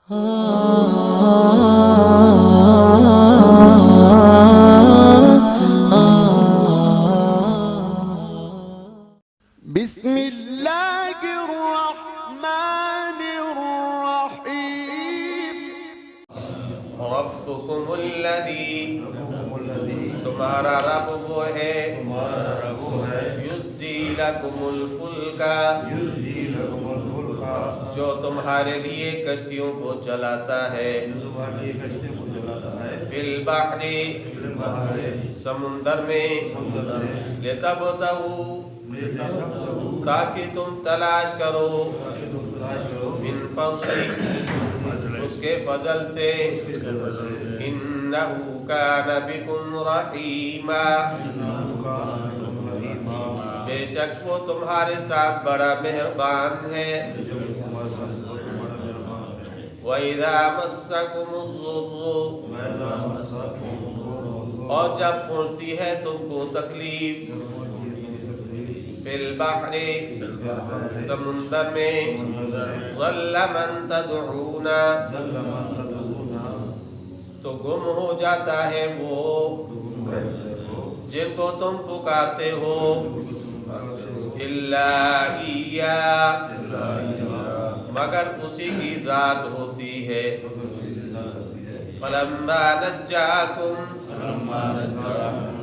بسم اللہ الرحمن الرحیم ربکم الذی تمہارا رب وہ ہے یزجی لکم الفلک جو تمہارے لیے کشتیوں کو چلاتا ہے فی البحر سمندر میں لتبتغوا تاکہ تم تلاش کرو من فضل اس کے فضل سے انہ کان بکم رحیما بے شک وہ تمہارے ساتھ بڑا مہربان ہے وَإِذَا مَسَّكُمُ الضُّرُّ اور جب پہنچتی ہے تم کو تکلیف فی البحر سمندر میں ضل من تدعون تو گم ہو جاتا ہے وہ جن کو تم پکارتے ہو الا ایاہ مگر اسی کی ذات ہوتی ہے فلما نجاکم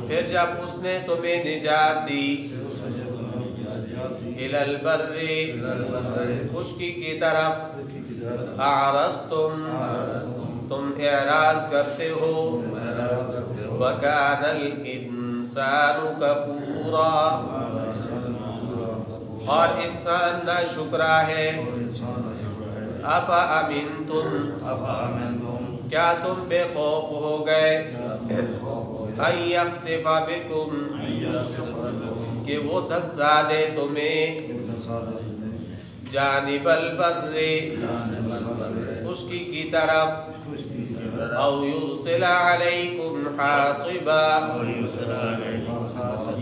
پھر جب اس نے تمہیں نجات دی الی البر خشکی کی طرف اعرضتم تم اعراض کرتے ہو وکان الانسان کفورا اور انسان ناشکرا ہے افامنتم کیا تم بے خوف ہو گئے ان یخسف بکم کہ وہ دھسا دے تمہیں جانب البر خشکی کی طرف او یرسل علیکم حاصبا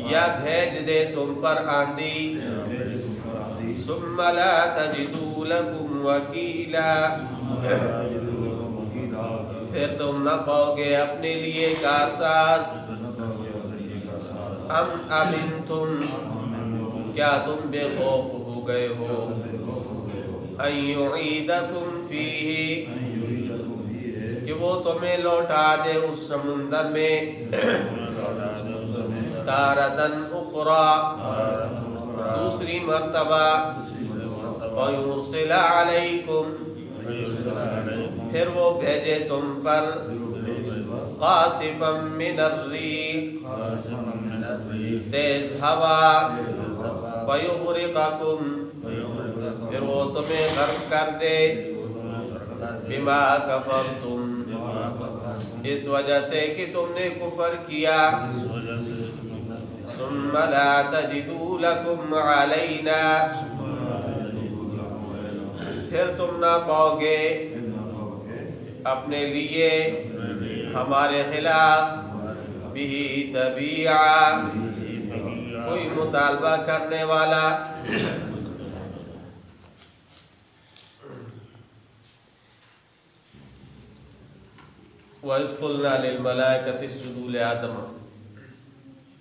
یا بھیج دے تم پر آندھی ثم لا تجدوا لکم وکیلا پھر تم نہ پاؤ گے اپنے لیے کارساز ام امنتم کیا تم بے خوف ہو گئے ہو ان یعیدکم فیہ کہ وہ تمہیں لوٹا دے اس سمندر میں تارتن اخری دوسری مرتبہ فیرسل علیکم پھر وہ بھیجے تم پر قاصفا من الریح تیز ہوا فیغرقکم پھر وہ تمہیں غرق کر دے بما کفرتم اس وجہ سے کہ تم نے کفر کیا ثم لا تجدوا لکم علینا پھر تم نہ پاؤ گے اپنے لیے ہمارے خلاف بھی تبیعا کوئی مطالبہ کرنے والا وَإِذْ قُلْنَا لِلْمَلَائِكَةِ اسْجُدُوا لِآدَمَ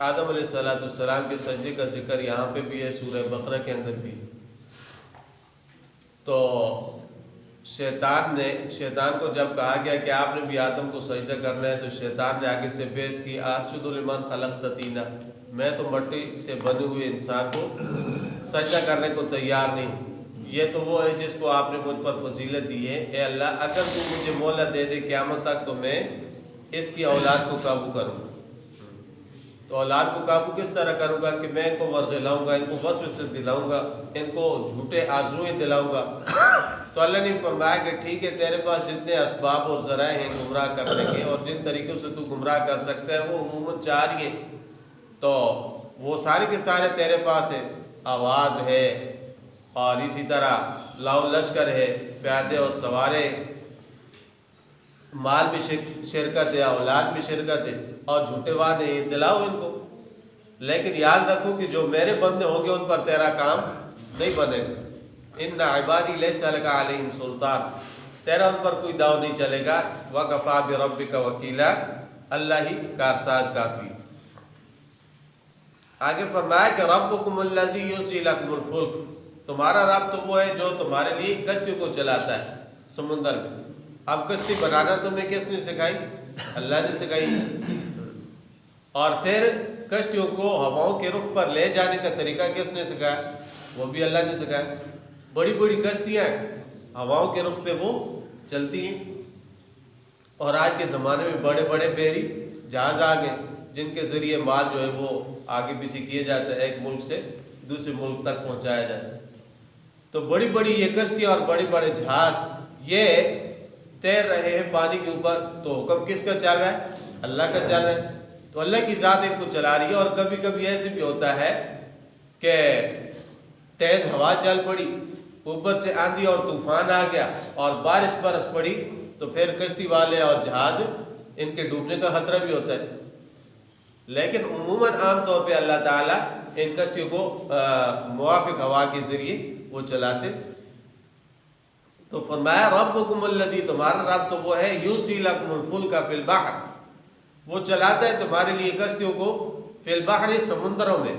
آدم علیہ السلام کے سجدے کا ذکر یہاں پہ بھی ہے سورہ بقرہ کے اندر بھی تو شیطان کو جب کہا گیا کہ آپ نے بھی آدم کو سجدہ کرنا ہے تو شیطان نے آگے سے بحث کی اسجد لمن خلقت طینا میں تو مٹی سے بنے ہوئے انسان کو سجدہ کرنے کو تیار نہیں یہ تو وہ ہے جس کو آپ نے مجھ پر فضیلت دی ہے اے اللہ اگر تو مجھے مہلت دے دے قیامت تک تو میں اس کی اولاد کو قابو کروں تو اولاد کو قابو کس طرح کروں گا کہ میں ان کو ورغلاؤں گا ان کو وسوسے دلاؤں گا ان کو جھوٹے آرزویں دلاؤں گا تو اللہ نے فرمایا کہ ٹھیک ہے تیرے پاس جتنے اسباب اور ذرائع ہیں گمراہ کرنے کے اور جن طریقوں سے تو گمراہ کر سکتا ہے وہ عموماً 4 ہیں تو وہ سارے کے سارے تیرے پاس ہیں آواز ہے اور اسی طرح لاؤ لشکر ہے پیادے اور سوارے مال بھی شرکت ہے اولاد بھی شرکت ہے اور جھوٹے وعدے ہیں دلاؤ ان کو لیکن یاد رکھو کہ جو میرے بندے ہوں گے ان پر تیرا کام نہیں بنے گا ان عبادی لیس لک علیہم سلطان تیرا ان پر کوئی داؤ نہیں چلے گا. وَكَفَى بِرَبِّكَ وَكِيلًا، اللہ ہی کارساز کافی. آگے فرمایا کہ رَبُّكُمُ الَّذِي يُزْجِي لَكُمُ الْفُلْكَ، تمہارا رب تو وہ ہے جو تمہارے لیے کشتیوں کو چلاتا ہے سمندر میں. اب کشتی بنانا تمہیں کس نے سکھائی؟ اللہ نے سکھائی. اور پھر کشتیوں کو ہواؤں کے رخ پر لے جانے کا طریقہ کس نے سکھایا؟ وہ بھی اللہ نے سکھایا. بڑی بڑی کشتیاں ہواؤں کے رخ پہ وہ چلتی ہیں. اور آج کے زمانے میں بڑے بڑے بحری جہاز آ گئے جن کے ذریعے مال جو ہے وہ آگے پیچھے کیے جاتا ہے، ایک ملک سے دوسرے ملک تک پہنچایا جاتا ہے. تو بڑی بڑی یہ کشتیاں اور بڑے بڑے جہاز یہ تیر رہے ہیں پانی کے اوپر، تو حکم کس کا چل رہا ہے؟ اللہ کا چل رہا ہے. تو اللہ کی ذات ان کو چلا رہی ہے. اور کبھی کبھی ایسے بھی ہوتا ہے کہ تیز ہوا چل پڑی، اوپر سے آندھی اور طوفان آ گیا اور بارش برس پڑی، تو پھر کشتی والے اور جہاز ان کے ڈوبنے کا خطرہ بھی ہوتا ہے. لیکن عموماً عام طور پہ اللہ تعالیٰ ان کشتیوں کو موافق ہوا کے ذریعے وہ چلاتے. تو فرمایا ربکم الذی، تمہارا رب تو وہ ہے یزجی لکم الفلک فی البحر، وہ چلاتا ہے تمہارے لیے کشتیوں کو فی البحر، سمندروں میں،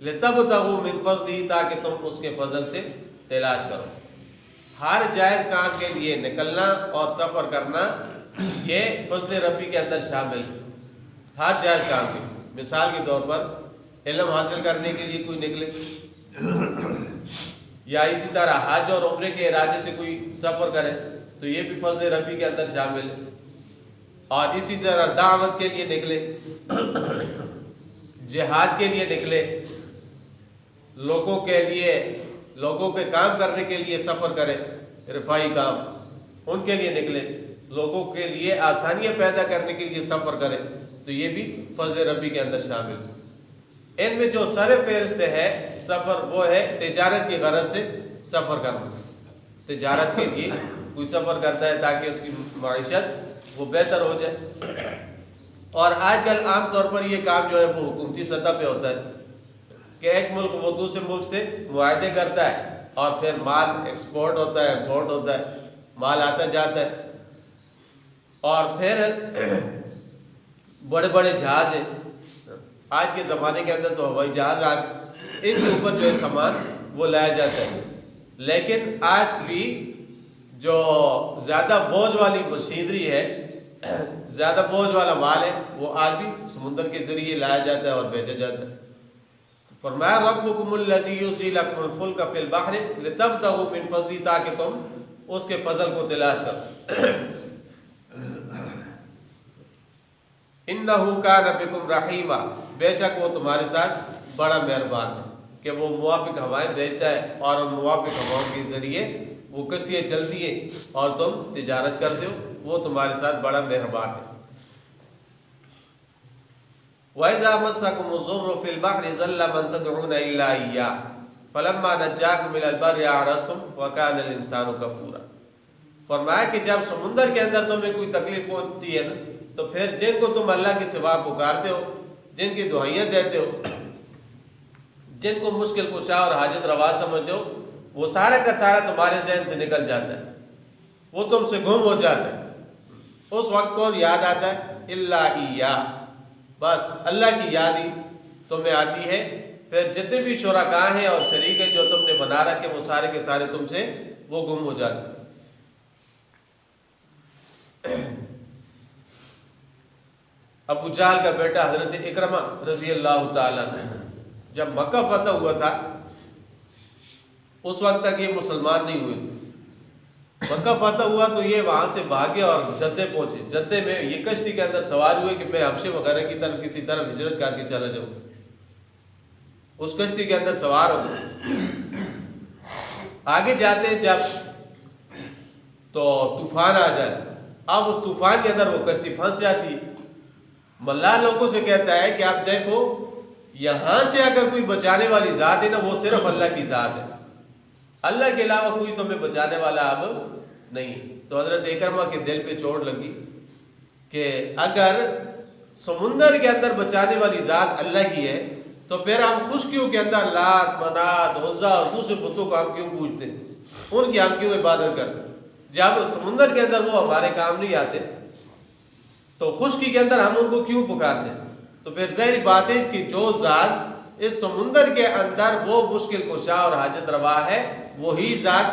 لتبتغوا من فضلہ، تاکہ تم اس کے فضل سے تلاش کرو. ہر جائز کام کے لیے نکلنا اور سفر کرنا یہ فضل ربی کے اندر شامل ہے. ہر جائز کام کے، مثال کے طور پر علم حاصل کرنے کے لیے کوئی نکلے، یا اسی طرح حج اور عمرے کے ارادے سے کوئی سفر کرے تو یہ بھی فضل ربی کے اندر شامل ہے. اور اسی طرح دعوت کے لیے نکلے، جہاد کے لیے نکلے، لوگوں کے لیے، لوگوں کے کام کرنے کے لیے سفر کرے، رفائی کام ان کے لیے نکلے، لوگوں کے لیے آسانیاں پیدا کرنے کے لیے سفر کرے، تو یہ بھی فضل ربی کے اندر شامل ہے. ان میں جو سر فہرست ہے سفر وہ ہے تجارت کی غرض سے سفر کرنا. تجارت کے لیے کوئی سفر کرتا ہے تاکہ اس کی معیشت وہ بہتر ہو جائے. اور آج کل عام طور پر یہ کام جو ہے وہ حکومتی سطح پہ ہوتا ہے کہ ایک ملک وہ دوسرے ملک سے معاہدے کرتا ہے اور پھر مال ایکسپورٹ ہوتا ہے، امپورٹ ہوتا ہے، مال آتا جاتا ہے. اور پھر بڑے بڑے جہاز ہیں آج کے زمانے کے اندر، تو ہوائی جہاز آ گئے، ان کے اوپر جو ہے سامان وہ لایا جاتا ہے. لیکن آج بھی جو زیادہ بوجھ والی مشینری ہے، زیادہ بوجھ والا مال ہے، وہ آج بھی سمندر کے ذریعے لایا جاتا ہے اور بھیجا جاتا ہے. فرمایا ربکم الذی یزجی لکم الفلک فی البحر لتبتغوا من فضلہ، تاکہ تم اس کے فضل کو تلاش کرو. انہ کان بکم رحیما، بے شک وہ تمہارے ساتھ بڑا مہربان ہے کہ وہ موافق ہوائیں بھیجتا ہے اور ان موافق ہواؤں کے ذریعے وہ کشتیاں چلتی ہیں اور تم تجارت کرتے ہو. وہ تمہارے ساتھ بڑا مہربان ہے. وَإِذَا مَسَّكُمُ الضُّرُّ فِي الْبَحْرِ ضَلَّ مَن تَدْعُونَ إِلَّا إِيَّاهُ فَلَمَّا نَجَّاكُمْ إِلَى الْبَرِّ أَعْرَضْتُمْ وَكَانَ الْإِنسَانُ كَفُورًا. فرمایا کہ جب سمندر کے اندر تمہیں کوئی تکلیف پہنچتی ہے نا، تو پھر جن کو تم اللہ کے سوا پکارتے ہو، جن کی دعائیاں دیتے ہو، جن کو مشکل کشا اور حاجت روا سمجھتے ہو، وہ سارا کا سارا تمہارے ذہن سے نکل جاتا ہے، وہ تم سے گم ہو جاتا ہے. اس وقت کون یاد آتا ہے؟ الا ایاہ، بس اللہ کی یاد ہی تمہیں آتی ہے. پھر جتنے بھی شرکاء ہیں اور شریک ہیں جو تم نے بنا رکھے، وہ سارے کے سارے تم سے وہ گم ہو جاتے ہیں. ابو جہل کا بیٹا حضرت اکرمہ رضی اللہ تعالیٰ عنہ جب مکہ فتح ہوا تھا، اس وقت تک یہ مسلمان نہیں ہوئے تھے. مکہ فتح ہوا تو یہ وہاں سے بھاگے اور جدے پہنچے. جدے میں یہ کشتی کے اندر سوار ہوئے کہ میں حبشے وغیرہ کی طرف کسی طرف ہجرت کر کے چلا جاؤں. اس کشتی کے اندر سوار ہو گئے، آگے جاتے ہیں جب تو طوفان آ جائے. اب اس طوفان کے اندر وہ کشتی پھنس جاتی ہے. ملا لوگوں سے کہتا ہے کہ آپ دیکھو یہاں سے اگر کوئی بچانے والی ذات ہے نا، وہ صرف اللہ کی ذات ہے، اللہ کے علاوہ کوئی تمہیں بچانے والا اب نہیں. تو حضرت اکرمہ کے دل پہ چوٹ لگی کہ اگر سمندر کے اندر بچانے والی ذات اللہ کی ہے تو پھر ہم خشکیوں کے اندر لات، منات، عزا اور دوسرے بتوں کو ہم کیوں پوجتے ہیں، ان کی ہم کیوں عبادت کرتے ہیں. جب سمندر کے اندر وہ ہمارے کام نہیں آتے تو خشکی کے اندر ہم ان کو کیوں پکارتے؟ تو پھر ظاہری بات ہے کہ جو ذات اس سمندر کے اندر وہ مشکل کشا اور حاجت روا ہے وہی ذات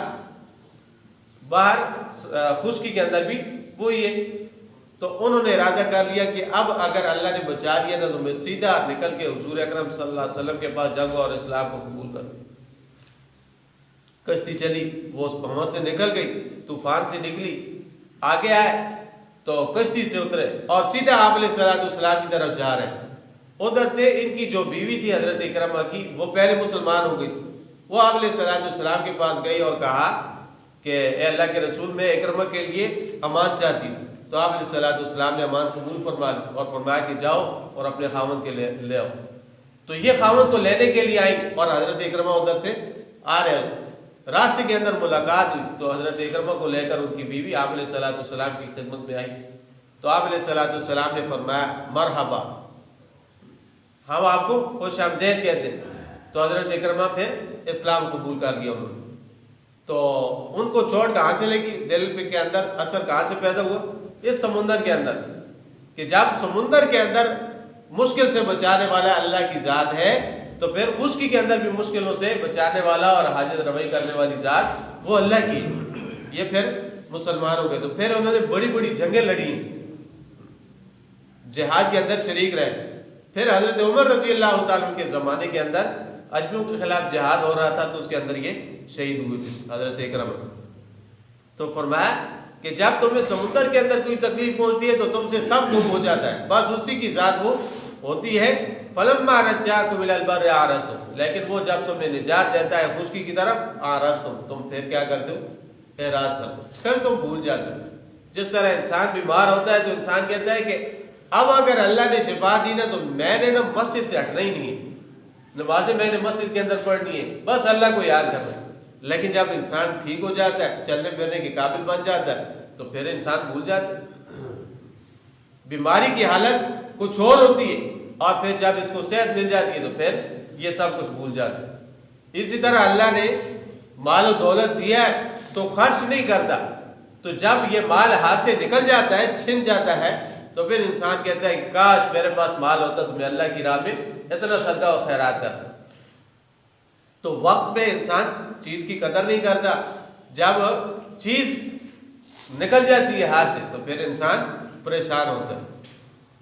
باہر خشکی کے اندر بھی وہی ہے۔ تو انہوں نے ارادہ کر لیا کہ اب اگر اللہ نے بچا لیا نا تو میں سیدھا نکل کے حضور اکرم صلی اللہ علیہ وسلم کے پاس جاؤں گا اور اسلام کو قبول کروں۔ کشتی چلی، وہ اس بھنور سے نکل گئی، طوفان سے نکلی، آگے آئے تو کشتی سے اترے اور سیدھا آپ علیہ السلام کی طرف جا رہے ہیں۔ ادھر سے ان کی جو بیوی تھی حضرت اکرمہ کی، وہ پہلے مسلمان ہو گئی تھی، وہ آپ علیہ السلام کے پاس گئی اور کہا کہ اے اللہ کے رسول، میں اکرمہ کے لیے امان چاہتی ہوں۔ تو آپ علیہ السلام نے امان قبول فرما لی اور فرمایا کہ جاؤ اور اپنے خاوند کے لے آؤ۔ تو یہ خاوند کو لینے کے لیے آئی اور حضرت اکرمہ ادھر سے آ رہے ہو، راستے کے اندر ملاقات ہوئی تو حضرت اکرمہ کو لے کر ان کی بیوی آپ علیہ السلام کی خدمت میں آئی۔ تو آپ علیہ السلام نے فرمایا مرحبا، ہم آپ کو خوش آمدید کہتے ہیں۔ تو حضرت اکرمہ پھر اسلام قبول کر لیا انہوں نے۔ تو ان کو چوٹ کہاں سے لگی، دل پہ کے اندر اثر کہاں سے پیدا ہوا؟ اس سمندر کے اندر، کہ جب سمندر کے اندر مشکل سے بچانے والا اللہ کی ذات ہے تو پھر خشکی کے اندر بھی مشکلوں سے بچانے والا اور حاجت روائی کرنے والی ذات وہ اللہ کی ہے۔ یہ پھر مسلمان ہو گئے تو پھر انہوں نے بڑی بڑی جنگیں لڑی، جہاد کے اندر شریک رہے۔ پھر حضرت عمر رضی اللہ تعالیٰ عنہ کے زمانے کے اندر اجمیوں کے خلاف جہاد ہو رہا تھا تو اس کے اندر یہ شہید ہوئے تھے حضرت اکرمہ۔ تو فرمایا کہ جب تمہیں سمندر کے اندر کوئی تکلیف پہنچتی ہے تو تم سے سب گم ہو جاتا ہے، بس اسی کی ذات وہ ہوتی ہے۔ فلما نجاکم الی البر اعرضتم، لیکن وہ جب تمہیں نجات دیتا ہے خشکی کی طرف، اعرضتم، تم پھر کیا کرتے ہو؟ اعراض کرتے ہو، پھر تم بھول جاتے ہو۔ جس طرح انسان بیمار ہوتا ہے تو انسان کہتا ہے کہ اب اگر اللہ نے شفا دی نا تو میں نے نا مسجد سے ہٹنا ہی نہیں ہے، نمازیں میں نے مسجد کے اندر پڑھنی ہے، بس اللہ کو یاد کرنا ہے۔ لیکن جب انسان ٹھیک ہو جاتا ہے، چلنے پھرنے کے قابل بن جاتا ہے تو پھر انسان بھول جاتا ہے۔ بیماری کی حالت کچھ اور ہوتی ہے اور پھر جب اس کو صحت مل جاتی ہے تو پھر یہ سب کچھ بھول جاتا ہے۔ اسی طرح اللہ نے مال و دولت دیا ہے تو خرچ نہیں کرتا، تو جب یہ مال ہاتھ سے نکل جاتا ہے، چھن جاتا ہے، تو پھر انسان کہتا ہے کہ کاش میرے پاس مال ہوتا تو میں اللہ کی راہ میں اتنا صدقہ و خیرات کرتا۔ تو وقت پہ انسان چیز کی قدر نہیں کرتا، جب چیز نکل جاتی ہے ہاتھ سے تو پھر انسان پریشان ہوتا ہے۔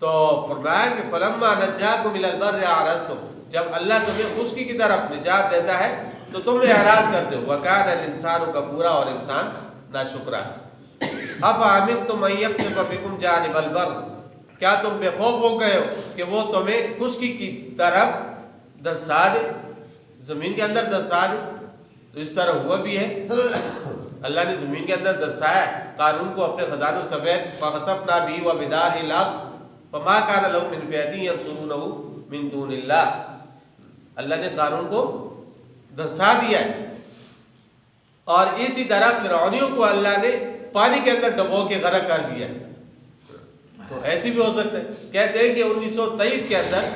تو فرمایا کہ فلما نجاکم الی البر اعرضتم، جب اللہ تمہیں خشکی کی طرف نجات دیتا ہے تو تم اعراض کرتے ہو۔ وکان الانسان کفورا، اور انسان ناشکرا ہے۔ افامنتم ان یخسف بکم جانب البر، کیا تم بے خوف ہو گئے ہو کہ وہ تمہیں خشکی کی طرف درسا دے، زمین کے اندر درسا دے؟ تو اس طرح ہوا بھی ہے، اللہ نے زمین کے اندر درسایا قارون کو اپنے خزانوں سمیت، فخسفنا بہ وبدارہ الارض فما کان لہ من فئۃ ینصرونہ من دون اللہ۔ اللہ نے قارون کو درسا دیا ہے۔ اور اسی طرح فرعونیوں کو اللہ نے پانی کے اندر ڈبو کے غرق کر دیا ہے۔ تو ایسی بھی ہو سکتا ہے، کہتے ہیں کہ 1923 کے اندر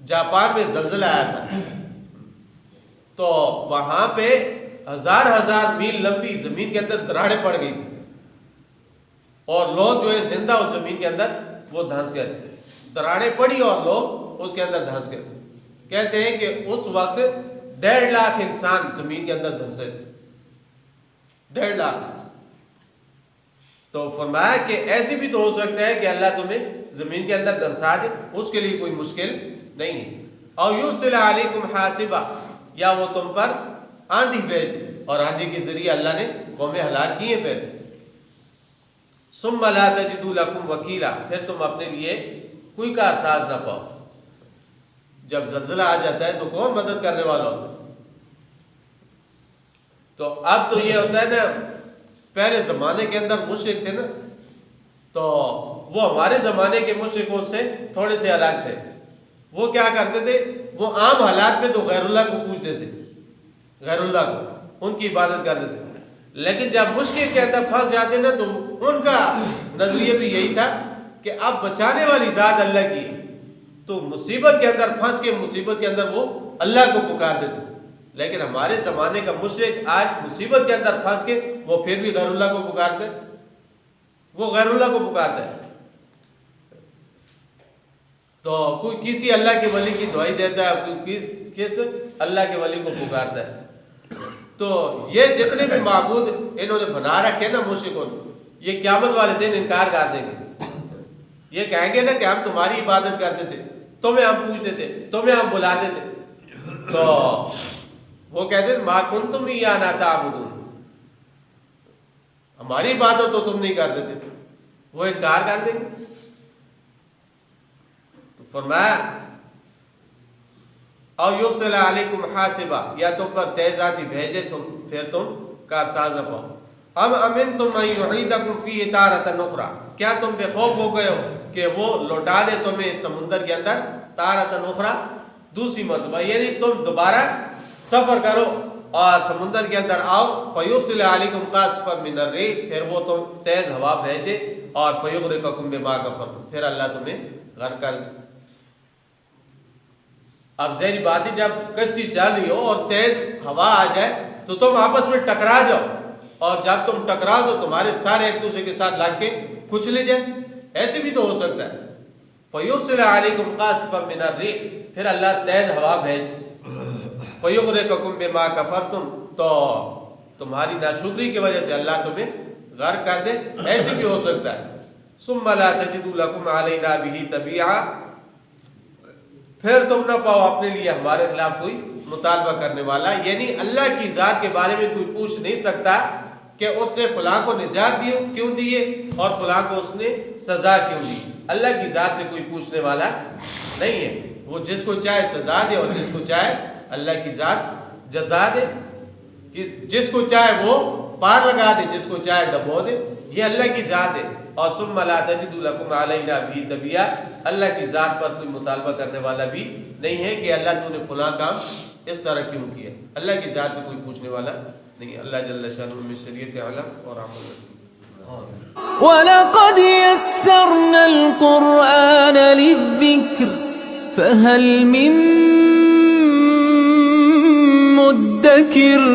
جاپان میں زلزلہ آیا تھا، تو وہاں پہ ہزار میل لمبی زمین کے اندر دراڑیں پڑ گئی تھی اور لوگ جو ہے زندہ اس زمین کے اندر وہ دھنس گئے تھے، دراڑیں پڑی اور لوگ اس کے اندر دھنس گئے تھے۔ کہتے ہیں کہ اس وقت 1.5 لاکھ انسان زمین کے اندر دھنسے تھے، 1.5 لاکھ۔ تو فرمایا کہ ایسی بھی تو ہو سکتا ہے کہ اللہ تمہیں زمین کے اندر دھنسا دے، اس کے لیے کوئی مشکل نہیں ہے۔ اور یرسل علیکم حاصبا، یا وہ تم پر آندھی بھیج، اور آندھی کے ذریعے اللہ نے قومیں ہلاک کی ہیں۔ پھر ثم لا تجدوا لکم وکیلا، پھر تم اپنے لیے کوئی کارساز نہ پاؤ۔ جب زلزلہ آ جاتا ہے تو کون مدد کرنے والا ہوتا ہے؟ تو اب تو یہ ہوتا ہے نا، پہلے زمانے کے اندر مشرک تھے نا، تو وہ ہمارے زمانے کے مشرکوں سے تھوڑے سے الگ تھے۔ وہ کیا کرتے تھے، وہ عام حالات میں تو غیر اللہ کو پوجتے تھے، غیر اللہ کو، ان کی عبادت کرتے تھے، لیکن جب مشکل کے اندر پھنس جاتے نا تو ان کا نظریہ بھی یہی تھا کہ اب بچانے والی ذات اللہ کی ہے، تو مصیبت کے اندر پھنس کے مصیبت کے اندر وہ اللہ کو پکار دیتے، لیکن ہمارے زمانے کا مشرک آج مصیبت کے اندر پھنس کے وہ پھر بھی غیر اللہ کو پکارتے، وہ غیر اللہ کو پکارتا ہے. تو کوئی کسی اللہ کے ولی کی دعائی دیتا ہے، کوئی کس اللہ کے ولی کو پکارتا ہے. تو یہ جتنے بھی معبود انہوں نے بنا رکھے نا مشرکوں نے، یہ قیامت والے دن انکار کر دیں گے. یہ کہیں گے نا کہ ہم تمہاری عبادت کرتے تھے، تمہیں ہم پوچھتے تھے، تمہیں ہم بلاتے تھے. تو وہ کہتے ہیں ما کنتم ایانا تعبدون، ہماری عبادت تو تم نہیں کرتے تھے. وہ انکار کر دیں گے. تو فرمایا او یرسل علیکم حاسبا، یا تم پر تیز آندھی بھیجے پھر تم کارساز نہ پاؤ. ام امنتم ان یعیدکم فیہ تارۃ اخری، کیا تم بے خوف ہو گئے ہو کہ وہ لوٹا دے تمہیں اس سمندر کے اندر تارۃ اخری، دوسری مرتبہ، یعنی تم دوبارہ سفر کرو اور سمندر کے اندر آؤ. فیرسل علیکم قاصفا من الریح، پھر وہ تم تیز ہوا بھیج دے اور فیغرقکم بما کفرتم، پھر اللہ تمہیں غرق کر دے. اب ظاہری بات ہے جب کشتی چل رہی ہو اور تیز ہوا آ جائے تو تم آپس میں ٹکرا جاؤ، اور جب تم ٹکراؤ تو تمہارے سارے ایک دوسرے کے ساتھ لگ کے کچلے جائیں. ایسے بھی تو ہو سکتا ہے. فیرسل علیکم قاصفا من الریح، پھر اللہ تیز ہوا بھیج فیغرقکم بما کفرتم، تو تمہاری ناشکری کی وجہ سے اللہ تمہیں غرق کر دے. ایسے بھی ہو سکتا ہے. ثم لا تجدوا لکم علینا بہ تبیعا، پھر تم نہ پاؤ اپنے لیے ہمارے خلاف کوئی مطالبہ کرنے والا. یعنی اللہ کی ذات کے بارے میں کوئی پوچھ نہیں سکتا کہ اس نے فلاں کو نجات کیوں دیے اور فلاں کو اس نے سزا کیوں دی. اللہ کی ذات سے کوئی پوچھنے والا نہیں ہے. وہ جس کو چاہے سزا دے اور جس کو چاہے اللہ کی ذات جزا دے. جس کو چاہے وہ پار لگا دے، جس کو چاہے ڈبو دے. یہ اللہ کی ذات ہے. اور ثم لا تجدوا لکم علینا بہ تبیعا، اللہ کی ذات پر کوئی مطالبہ کرنے والا بھی نہیں ہے کہ اللہ تو نے فلاں کام اس طرح کیوں کیا. اللہ کی ذات سے کوئی پوچھنے والا نہیں. اللہ جل شانہ میں شریعت علم اور عمل نصیب. وَلَقَدْ يَسَّرْنَا الْقُرْآنَ لِلذِّكْرِ فَهَلْ مِن مُدَّكِرٍ